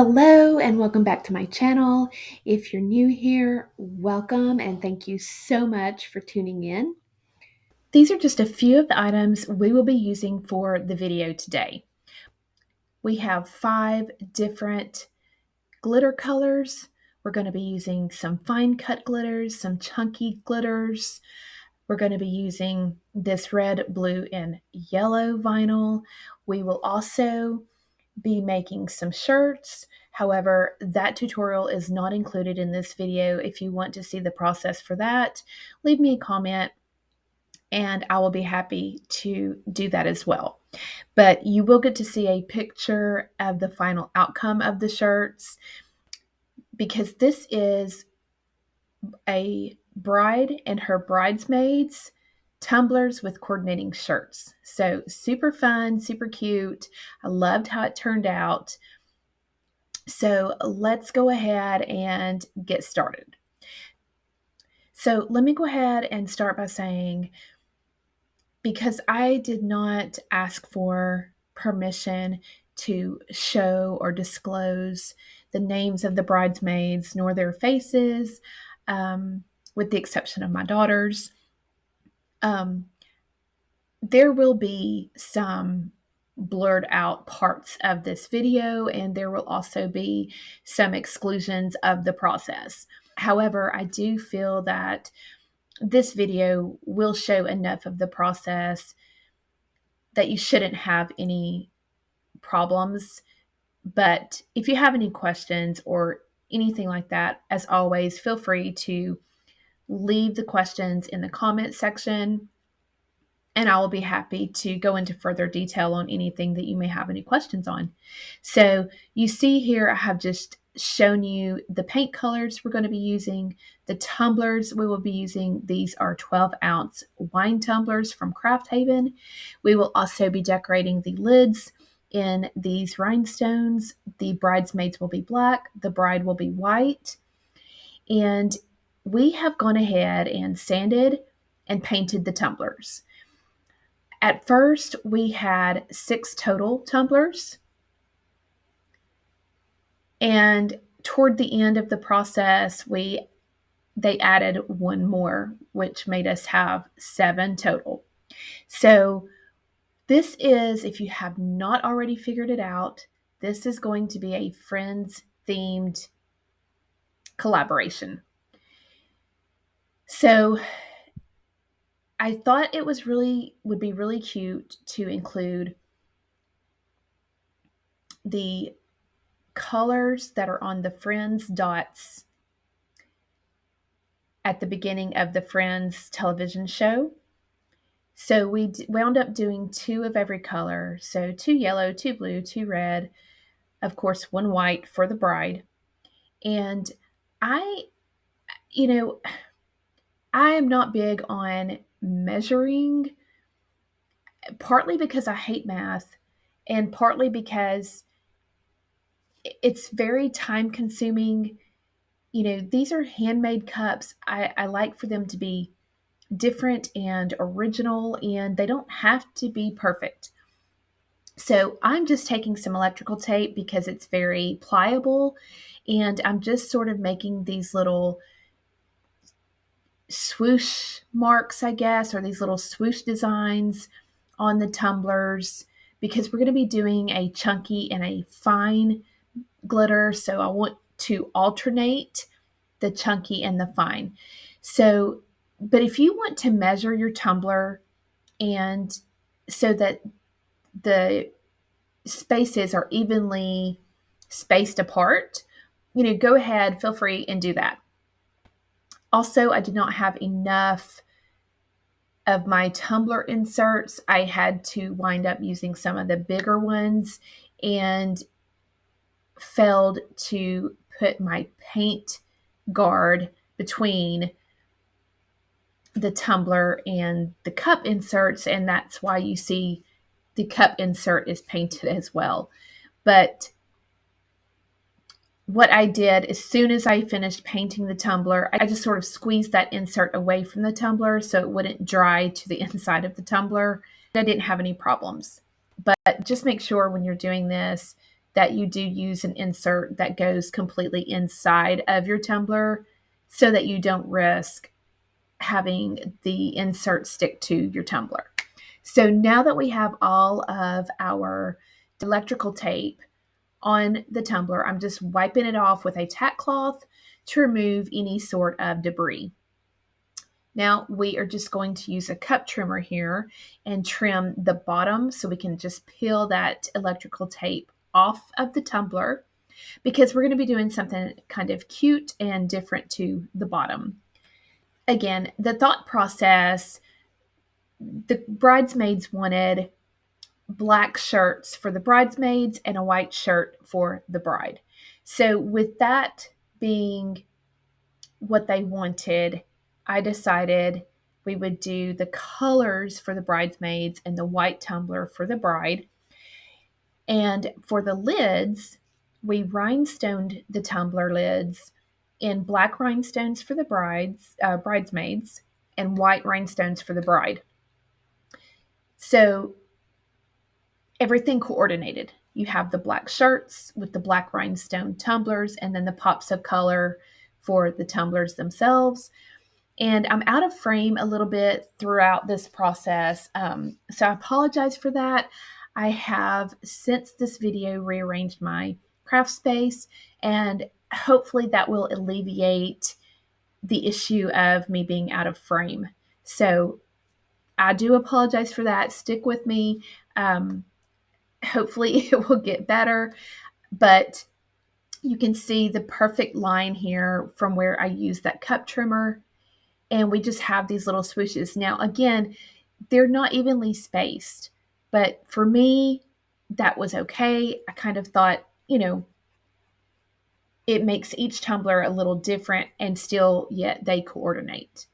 Hello and welcome back to my channel. If you're new here, welcome and thank you so much for tuning in. These are just a few of the items we will be using for the video today. We have 5 different glitter colors. We're going to be using some fine cut glitters, some chunky glitters. We're going to be using this red, blue, and yellow vinyl. We will also be making some shirts. However, that tutorial is not included in this video. If you want to see the process for that, leave me a comment and I will be happy to do that as well. But you will get to see a picture of the final outcome of the shirts because this is a bride and her bridesmaids tumblers with coordinating shirts. So super fun, super cute. I loved how it turned out. So let's go ahead and get started. So let me go ahead and start by saying, because I did not ask for permission to show or disclose the names of the bridesmaids nor their faces, with the exception of my daughters, there will be some blurred out parts of this video, and there will also be some exclusions of the process. However, I do feel that this video will show enough of the process that you shouldn't have any problems. But if you have any questions or anything like that, as always, feel free to leave the questions in the comment section, and I will be happy to go into further detail on anything that you may have any questions on. So you see here, I have just shown you the paint colors we're going to be using, the tumblers we will be using. These are 12-ounce wine tumblers from Craft Haven. We will also be decorating the lids in these rhinestones. The bridesmaids will be black, the bride will be white, and we have gone ahead and sanded and painted the tumblers. At first, we had 6 total tumblers, and toward the end of the process, they added one more, which made us have 7 total. So this is, if you have not already figured it out, this is going to be a Friends-themed collaboration. So I thought it would be really cute to include the colors that are on the Friends dots at the beginning of the Friends television show. So we wound up doing 2 of every color. So 2 yellow, 2 blue, 2 red, of course, 1 white for the bride. And I, you know, I am not big on measuring, partly because I hate math and partly because it's very time consuming. These are handmade cups. I like for them to be different and original, and they don't have to be perfect. So I'm just taking some electrical tape because it's very pliable, and I'm just sort of making these little swoosh marks, I guess, or these little swoosh designs on the tumblers because we're going to be doing a chunky and a fine glitter. So I want to alternate the chunky and the fine. So, but if you want to measure your tumbler and so that the spaces are evenly spaced apart, go ahead, feel free and do that. Also, I did not have enough of my tumbler inserts. I had to wind up using some of the bigger ones and failed to put my paint guard between the tumbler and the cup inserts, and that's why you see the cup insert is painted as well. But what I did, as soon as I finished painting the tumbler, I just sort of squeezed that insert away from the tumbler so it wouldn't dry to the inside of the tumbler. I didn't have any problems. But just make sure when you're doing this that you do use an insert that goes completely inside of your tumbler so that you don't risk having the insert stick to your tumbler. So now that we have all of our electrical tape on the tumbler, I'm just wiping it off with a tack cloth to remove any sort of debris. Now we are just going to use a cup trimmer here and trim the bottom so we can just peel that electrical tape off of the tumbler, because we're going to be doing something kind of cute and different to the bottom. Again, the thought process, the bridesmaids wanted black shirts for the bridesmaids and a white shirt for the bride. So with that being what they wanted, I decided we would do the colors for the bridesmaids and the white tumbler for the bride. And for the lids, we rhinestoned the tumbler lids in black rhinestones for the bridesmaids and white rhinestones for the bride. So everything coordinated. You have the black shirts with the black rhinestone tumblers and then the pops of color for the tumblers themselves. And I'm out of frame a little bit throughout this process, so I apologize for that. I have, since this video, rearranged my craft space, and hopefully that will alleviate the issue of me being out of frame. So I do apologize for that. Stick with me. Hopefully it will get better, but you can see the perfect line here from where I use that cup trimmer. And we just have these little swooshes. Now, again, they're not evenly spaced, but for me, that was okay. I kind of thought, it makes each tumbler a little different and still, yet they coordinate.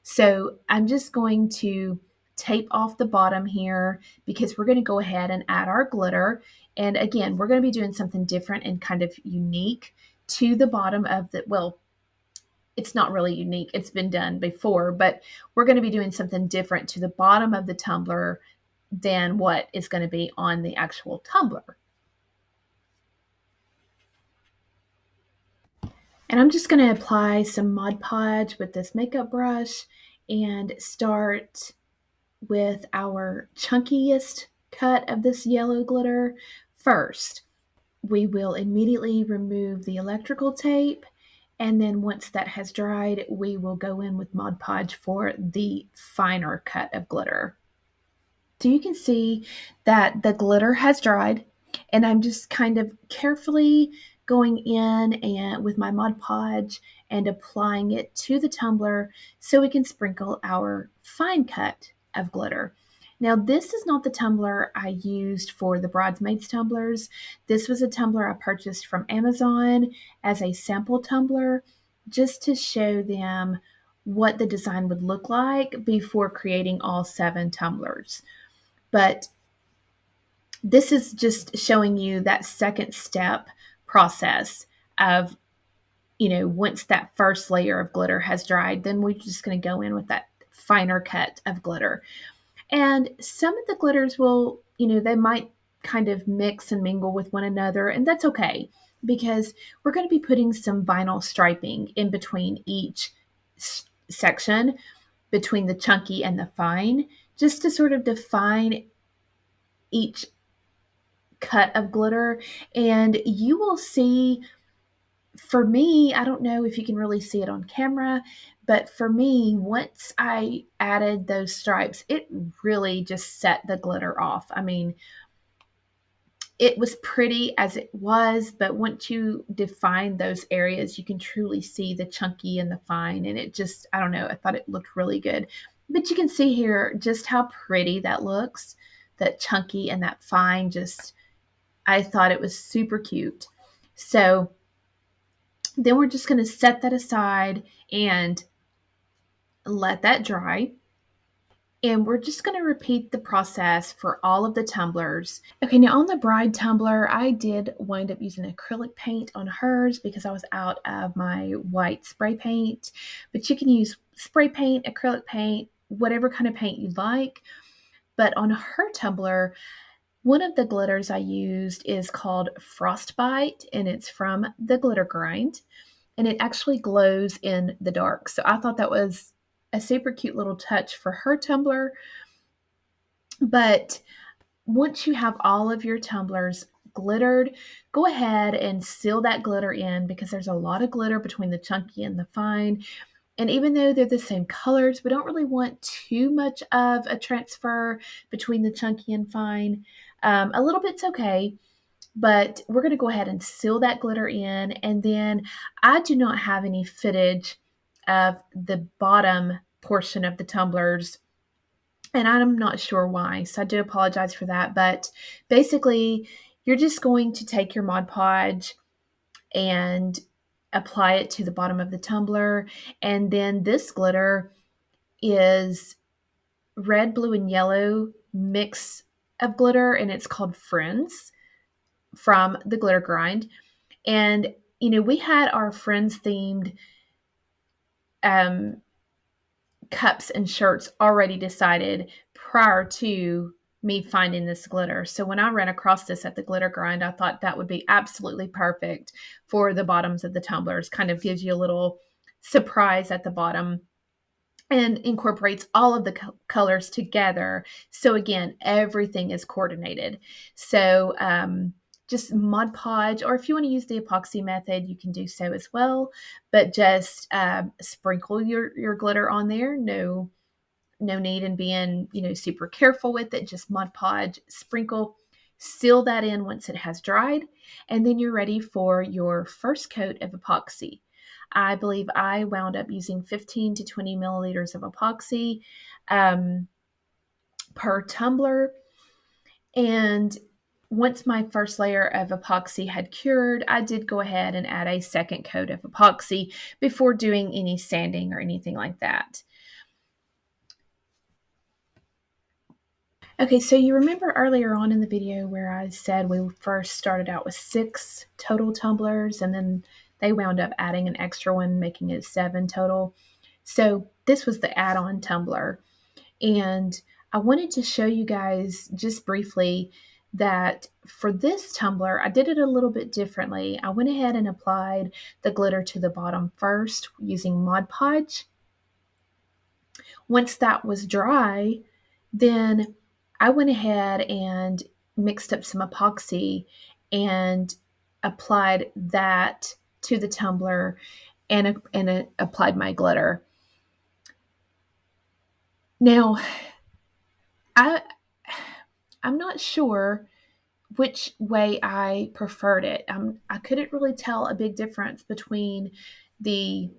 So I'm just going to tape off the bottom here because we're going to go ahead and add our glitter. And again, we're going to be doing something different and kind of unique to the bottom of the, well, it's not really unique. It's been done before, but we're going to be doing something different to the bottom of the tumbler than what is going to be on the actual tumbler. And I'm just going to apply some Mod Podge with this makeup brush and start with our chunkiest cut of this yellow glitter first. We will immediately remove the electrical tape, and then once that has dried, we will go in with Mod Podge for the finer cut of glitter. So you can see that the glitter has dried, and I'm just kind of carefully going in and with my Mod Podge and applying it to the tumbler so we can sprinkle our fine cut of glitter. Now, this is not the tumbler I used for the bridesmaids tumblers. This was a tumbler I purchased from Amazon as a sample tumbler just to show them what the design would look like before creating all 7 tumblers. But this is just showing you that second step process of, once that first layer of glitter has dried, then we're just going to go in with that finer cut of glitter. And some of the glitters will, they might kind of mix and mingle with one another, and that's okay because we're going to be putting some vinyl striping in between each section, between the chunky and the fine, just to sort of define each cut of glitter. And you will see, for me, I don't know if you can really see it on camera, but for me, once I added those stripes, it really just set the glitter off. I mean, it was pretty as it was, but once you define those areas, you can truly see the chunky and the fine. And it just, I don't know, I thought it looked really good. But you can see here just how pretty that looks. That chunky and that fine, just, I thought it was super cute. So then we're just going to set that aside and let that dry. And we're just going to repeat the process for all of the tumblers. Okay, now on the bride tumbler, I did wind up using acrylic paint on hers because I was out of my white spray paint. But you can use spray paint, acrylic paint, whatever kind of paint you like. But on her tumbler, One of the glitters I used is called Frostbite, and it's from the Glitter Grind, and it actually glows in the dark. So I thought that was a super cute little touch for her tumbler. But once you have all of your tumblers glittered, go ahead and seal that glitter in because there's a lot of glitter between the chunky and the fine. And even though they're the same colors, we don't really want too much of a transfer between the chunky and fine. A little bit's okay, but we're going to go ahead and seal that glitter in. And then I do not have any footage of the bottom portion of the tumblers, and I'm not sure why, so I do apologize for that. But basically, you're just going to take your Mod Podge and apply it to the bottom of the tumbler. And then this glitter is red, blue, and yellow mix of glitter, and it's called Friends from the Glitter Grind. And, we had our Friends themed um, cups and shirts already decided prior to me finding this glitter. So when I ran across this at the Glitter Grind, I thought that would be absolutely perfect for the bottoms of the tumblers. Kind of gives you a little surprise at the bottom and incorporates all of the colors together. So again, everything is coordinated. So just Mod Podge, or if you want to use the epoxy method, you can do so as well. But just sprinkle your glitter on there. No need in being super careful with it. Just Mod Podge, sprinkle, seal that in once it has dried, and then you're ready for your first coat of epoxy. I believe I wound up using 15 to 20 milliliters of epoxy per tumbler. And once my first layer of epoxy had cured, I did go ahead and add a second coat of epoxy before doing any sanding or anything like that. Okay, so you remember earlier on in the video where I said we first started out with 6 total tumblers, and then they wound up adding an extra one, making it 7 total. So this was the add-on tumbler. And I wanted to show you guys just briefly that for this tumbler, I did it a little bit differently. I went ahead and applied the glitter to the bottom first using Mod Podge. Once that was dry, then I went ahead and mixed up some epoxy and applied that to the tumbler and applied my glitter. Now, I I'm not sure which way I preferred it. I couldn't really tell a big difference between the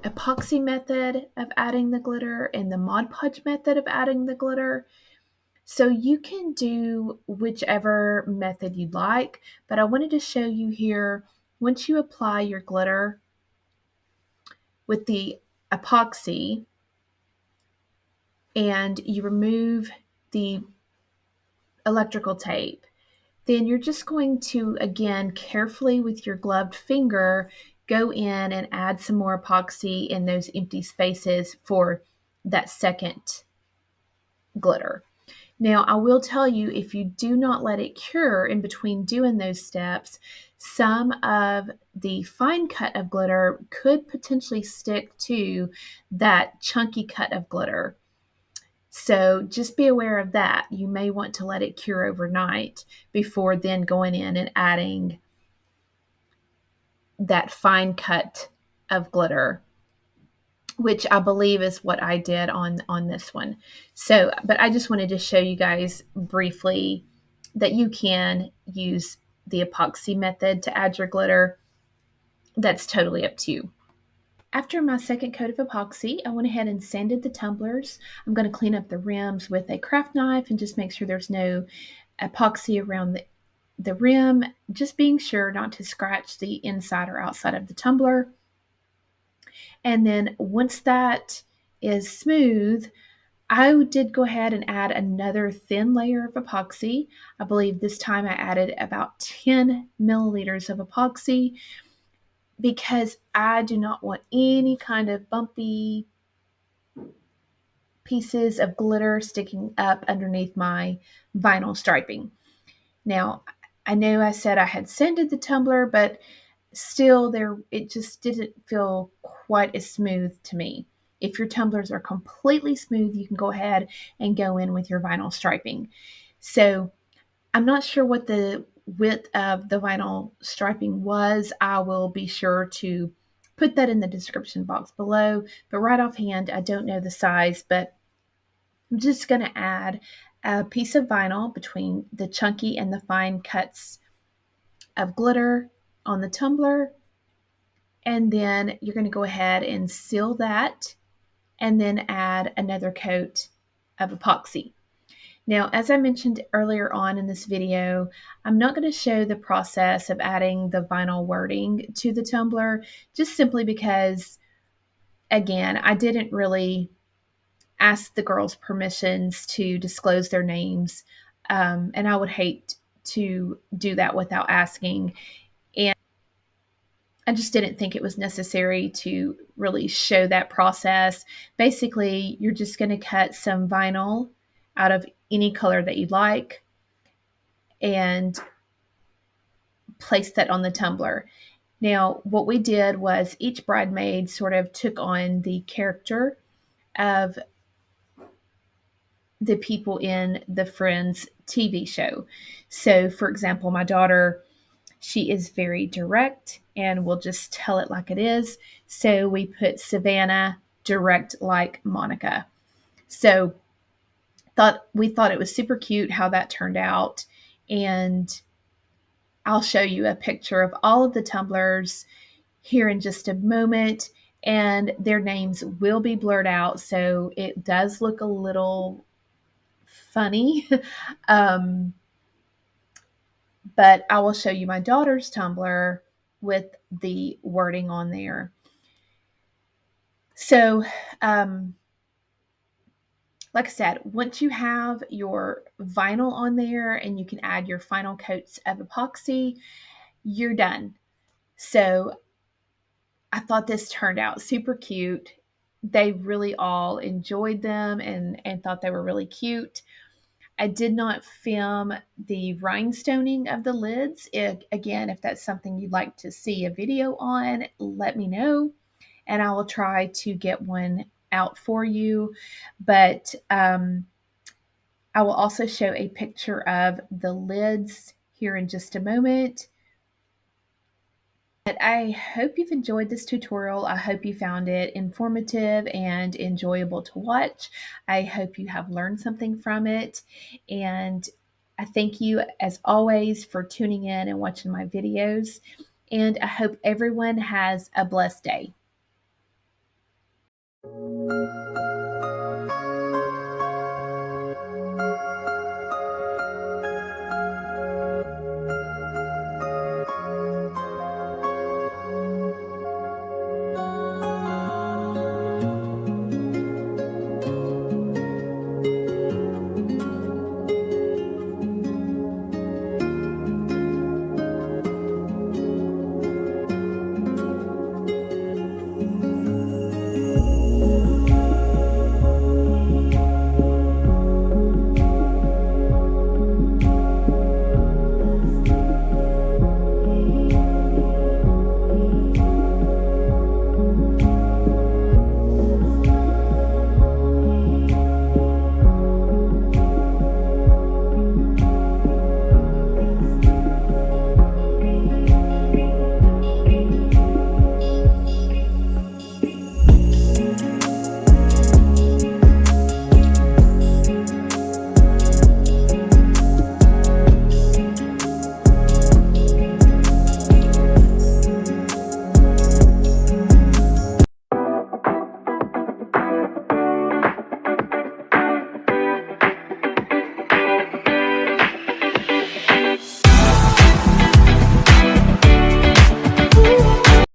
epoxy method of adding the glitter and the Mod Podge method of adding the glitter. So you can do whichever method you'd like, but I wanted to show you here, once you apply your glitter with the epoxy and you remove the electrical tape, then you're just going to, again, carefully with your gloved finger, go in and add some more epoxy in those empty spaces for that second glitter. Now, I will tell you, if you do not let it cure in between doing those steps, some of the fine cut of glitter could potentially stick to that chunky cut of glitter. So just be aware of that. You may want to let it cure overnight before then going in and adding that fine cut of glitter, which I believe is what I did on this one. So, but I just wanted to show you guys briefly that you can use the epoxy method to add your glitter. That's totally up to you. After my second coat of epoxy, I went ahead and sanded the tumblers. I'm going to clean up the rims with a craft knife and just make sure there's no epoxy around the rim, just being sure not to scratch the inside or outside of the tumbler. And then once that is smooth, I did go ahead and add another thin layer of epoxy. I believe this time I added about 10 milliliters of epoxy because I do not want any kind of bumpy pieces of glitter sticking up underneath my vinyl striping. Now, I know I said I had sanded the tumbler, but still it just didn't feel quite as smooth to me. If your tumblers are completely smooth, you can go ahead and go in with your vinyl striping. So I'm not sure what the width of the vinyl striping was. I will be sure to put that in the description box below, but right offhand, I don't know the size, but I'm just going to add a piece of vinyl between the chunky and the fine cuts of glitter on the tumbler. And then you're going to go ahead and seal that and then add another coat of epoxy. Now, as I mentioned earlier on in this video, I'm not going to show the process of adding the vinyl wording to the tumbler, just simply because, again, I didn't really ask the girls permissions to disclose their names, and I would hate to do that without asking. And I just didn't think it was necessary to really show that process. Basically, you're just going to cut some vinyl out of any color that you like and place that on the tumbler. Now, what we did was each bridesmaid sort of took on the character of the people in the Friends TV show. So, for example, my daughter, she is very direct and will just tell it like it is. So we put Savannah direct like Monica. So we thought it was super cute how that turned out. And I'll show you a picture of all of the tumblers here in just a moment. And their names will be blurred out. So it does look a little funny. um, but I will show you my daughter's tumbler with the wording on there. So, like I said, once you have your vinyl on there and you can add your final coats of epoxy, you're done. So I thought this turned out super cute. They really all enjoyed them and thought they were really cute. I did not film the rhinestoning of the lids. Again, if that's something you'd like to see a video on, let me know, and I will try to get one out for you. But I will also show a picture of the lids here in just a moment. But I hope you've enjoyed this tutorial. I hope you found it informative and enjoyable to watch. I hope you have learned something from it. And I thank you, as always, for tuning in and watching my videos. And I hope everyone has a blessed day.